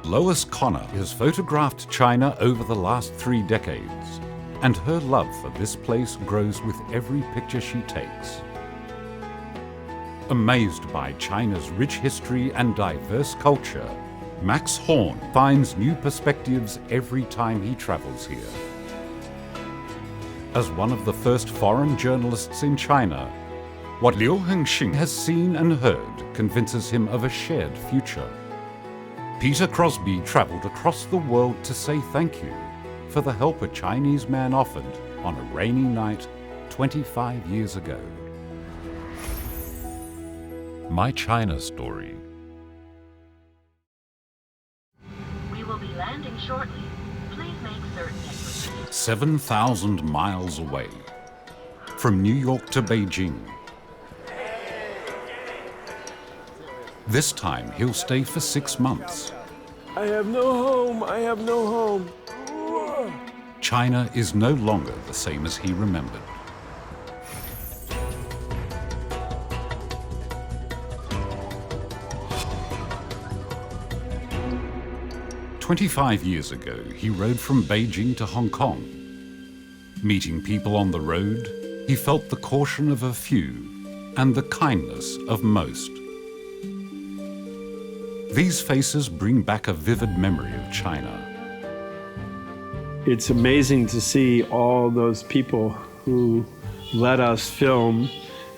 Lois Connor has photographed China over the last 3 decades, and her love for this place grows with every picture she takes. Amazed by China's rich history and diverse culture, Max Horn finds new perspectives every time he travels here. As one of the first foreign journalists in China, what Liu Hengxing has seen and heard convinces him of a shared future. Peter Crosby travelled across the world to say thank you for the help a Chinese man offered on a rainy night 25 years ago. My China Story. We will be landing shortly. Please make certain that 7,000 miles away, from New York to Beijing. This time he'll stay for 6 months. I have no home, I have no home. China is no longer the same as he remembered. "25 years ago, he rode from Beijing to Hong Kong. Meeting people on the road, he felt the caution of a few and the kindness of most. These faces bring back a vivid memory of China. It's amazing to see all those people who let us film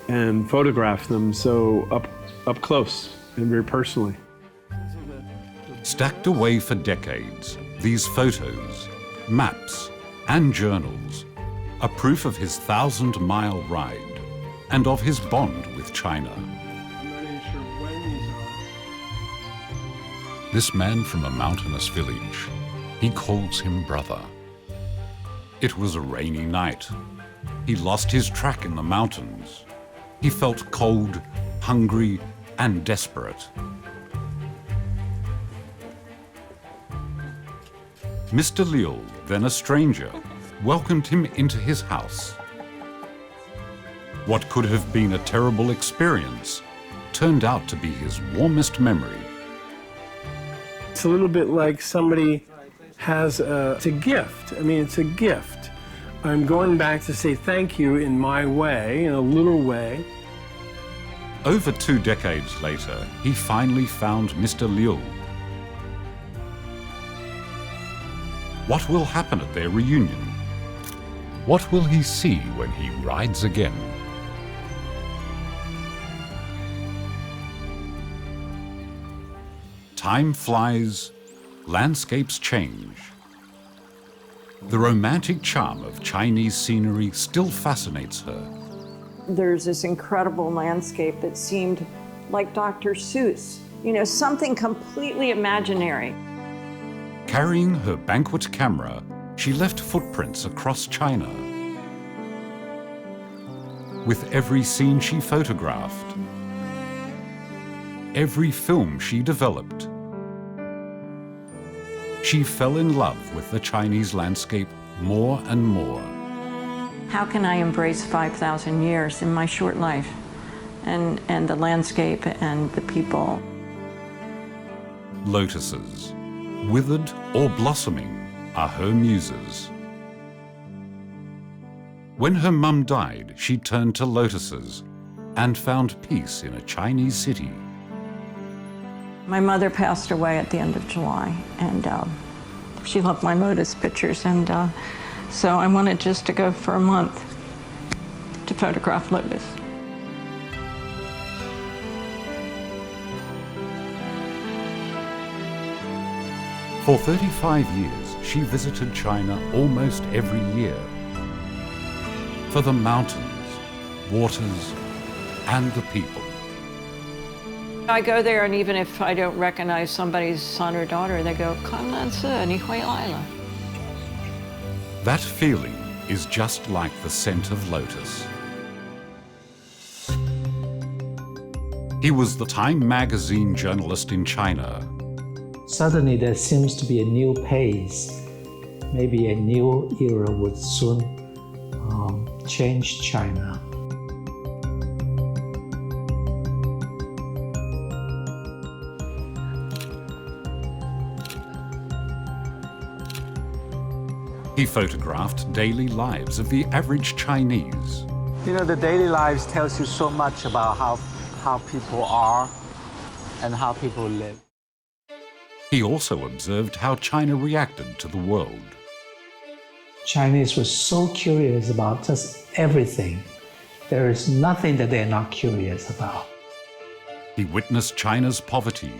and photograph them so up close and very personally. Stacked away for decades, these photos, maps, and journals are proof of his 1,000-mile ride and of his bond with China. This man from a mountainous village, he calls him brother. It was a rainy night. He lost his track in the mountains. He felt cold, hungry, and desperate. Mr. Liu, then a stranger, welcomed him into his house. What could have been a terrible experience turned out to be his warmest memory. It's a little bit like somebody has it's a gift. I mean, it's a gift. I'm going back to say thank you in my way, in a little way. Over 2 decades later, he finally found Mr. Liu. What will happen at their reunion? What will he see when he rides again? Time flies, landscapes change. The romantic charm of Chinese scenery still fascinates her. There's this incredible landscape that seemed like Dr. Seuss, you know, something completely imaginary. Carrying her banquet camera, she left footprints across China. With every scene she photographed, every film she developed, she fell in love with the Chinese landscape more and more. How can I embrace 5,000 years in my short life and the landscape and the people? Lotuses, withered or blossoming, are her muses. When her mum died, she turned to lotuses and found peace in a Chinese city. My mother passed away at the end of July, and she loved my lotus pictures, and so I wanted just to go for a month to photograph lotus. For 35 years, she visited China almost every year. For the mountains, waters, and the people. I go there, and even if I don't recognize somebody's son or daughter, they go, That feeling is just like the scent of lotus. He was the Time magazine journalist in China. Suddenly there seems to be a new pace. Maybe a new era would soon change China. He photographed daily lives of the average Chinese. You know, the daily lives tells you so much about how people are and how people live. He also observed how China reacted to the world. Chinese were so curious about just everything. There is nothing that they're not curious about. He witnessed China's poverty.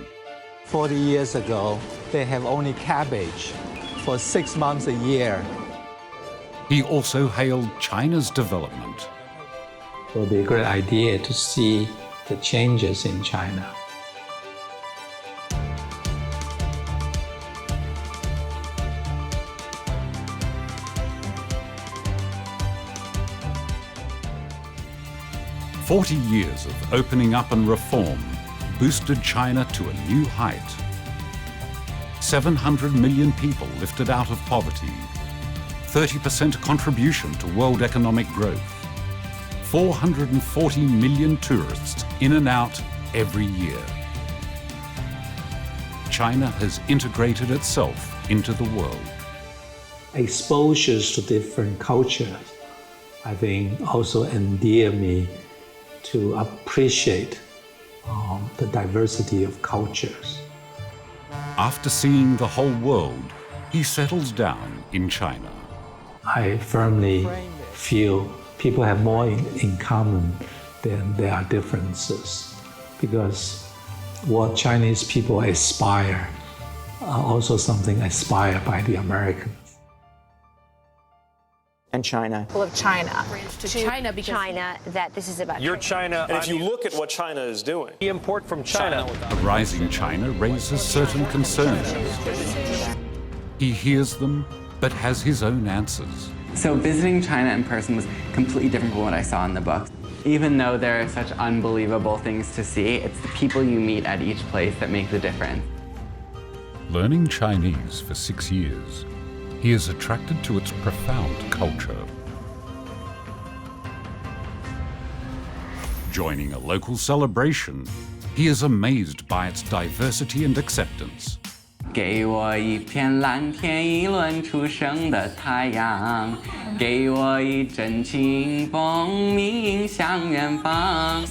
40 years ago, they have only cabbage for 6 months a year. He also hailed China's development. It would be a great idea to see the changes in China. "40 years of opening up and reform boosted China to a new height. 700 million people lifted out of poverty, 30% contribution to world economic growth, 440 million tourists in and out every year. China has integrated itself into the world." Exposures to different cultures, I think, also endear me to appreciate the diversity of cultures. After seeing the whole world, he settles down in China. I firmly feel people have more in common than there are differences, because what Chinese people aspire are also something aspired by the Americans. And China. People of China. To China, because China, that this is about You're China. And if you look at what China is doing, We import from China. A rising China raises certain concerns. He hears them, but has his own answers. So visiting China in person was completely different from what I saw in the books. Even though there are such unbelievable things to see, it's the people you meet at each place that make the difference. Learning Chinese for 6 years, he is attracted to its profound culture. Joining a local celebration, he is amazed by its diversity and acceptance. 给我一片蓝天，一轮初升的太阳，给我一阵清风，鸣向远方。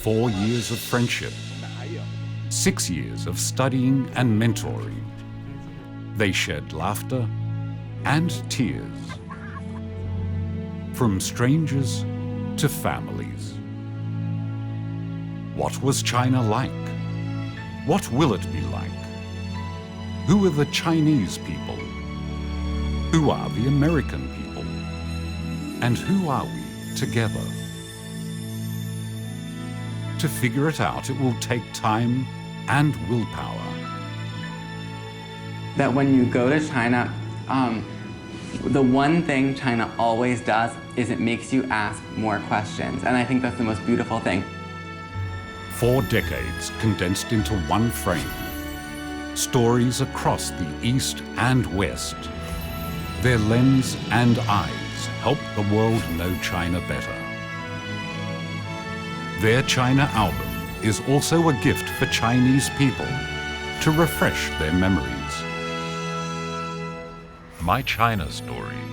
4 years of friendship, 6 years of studying and mentoring. They shared laughter and tears. From strangers to families. What was China like? What will it be like? Who are the Chinese people? Who are the American people? And who are we together? To figure it out, it will take time and willpower. That when you go to China, the one thing China always does is it makes you ask more questions. And I think that's the most beautiful thing. 4 decades condensed into one frame. Stories across the East and West. Their lens and eyes help the world know China better. Their China album is also a gift for Chinese people to refresh their memories. My China Story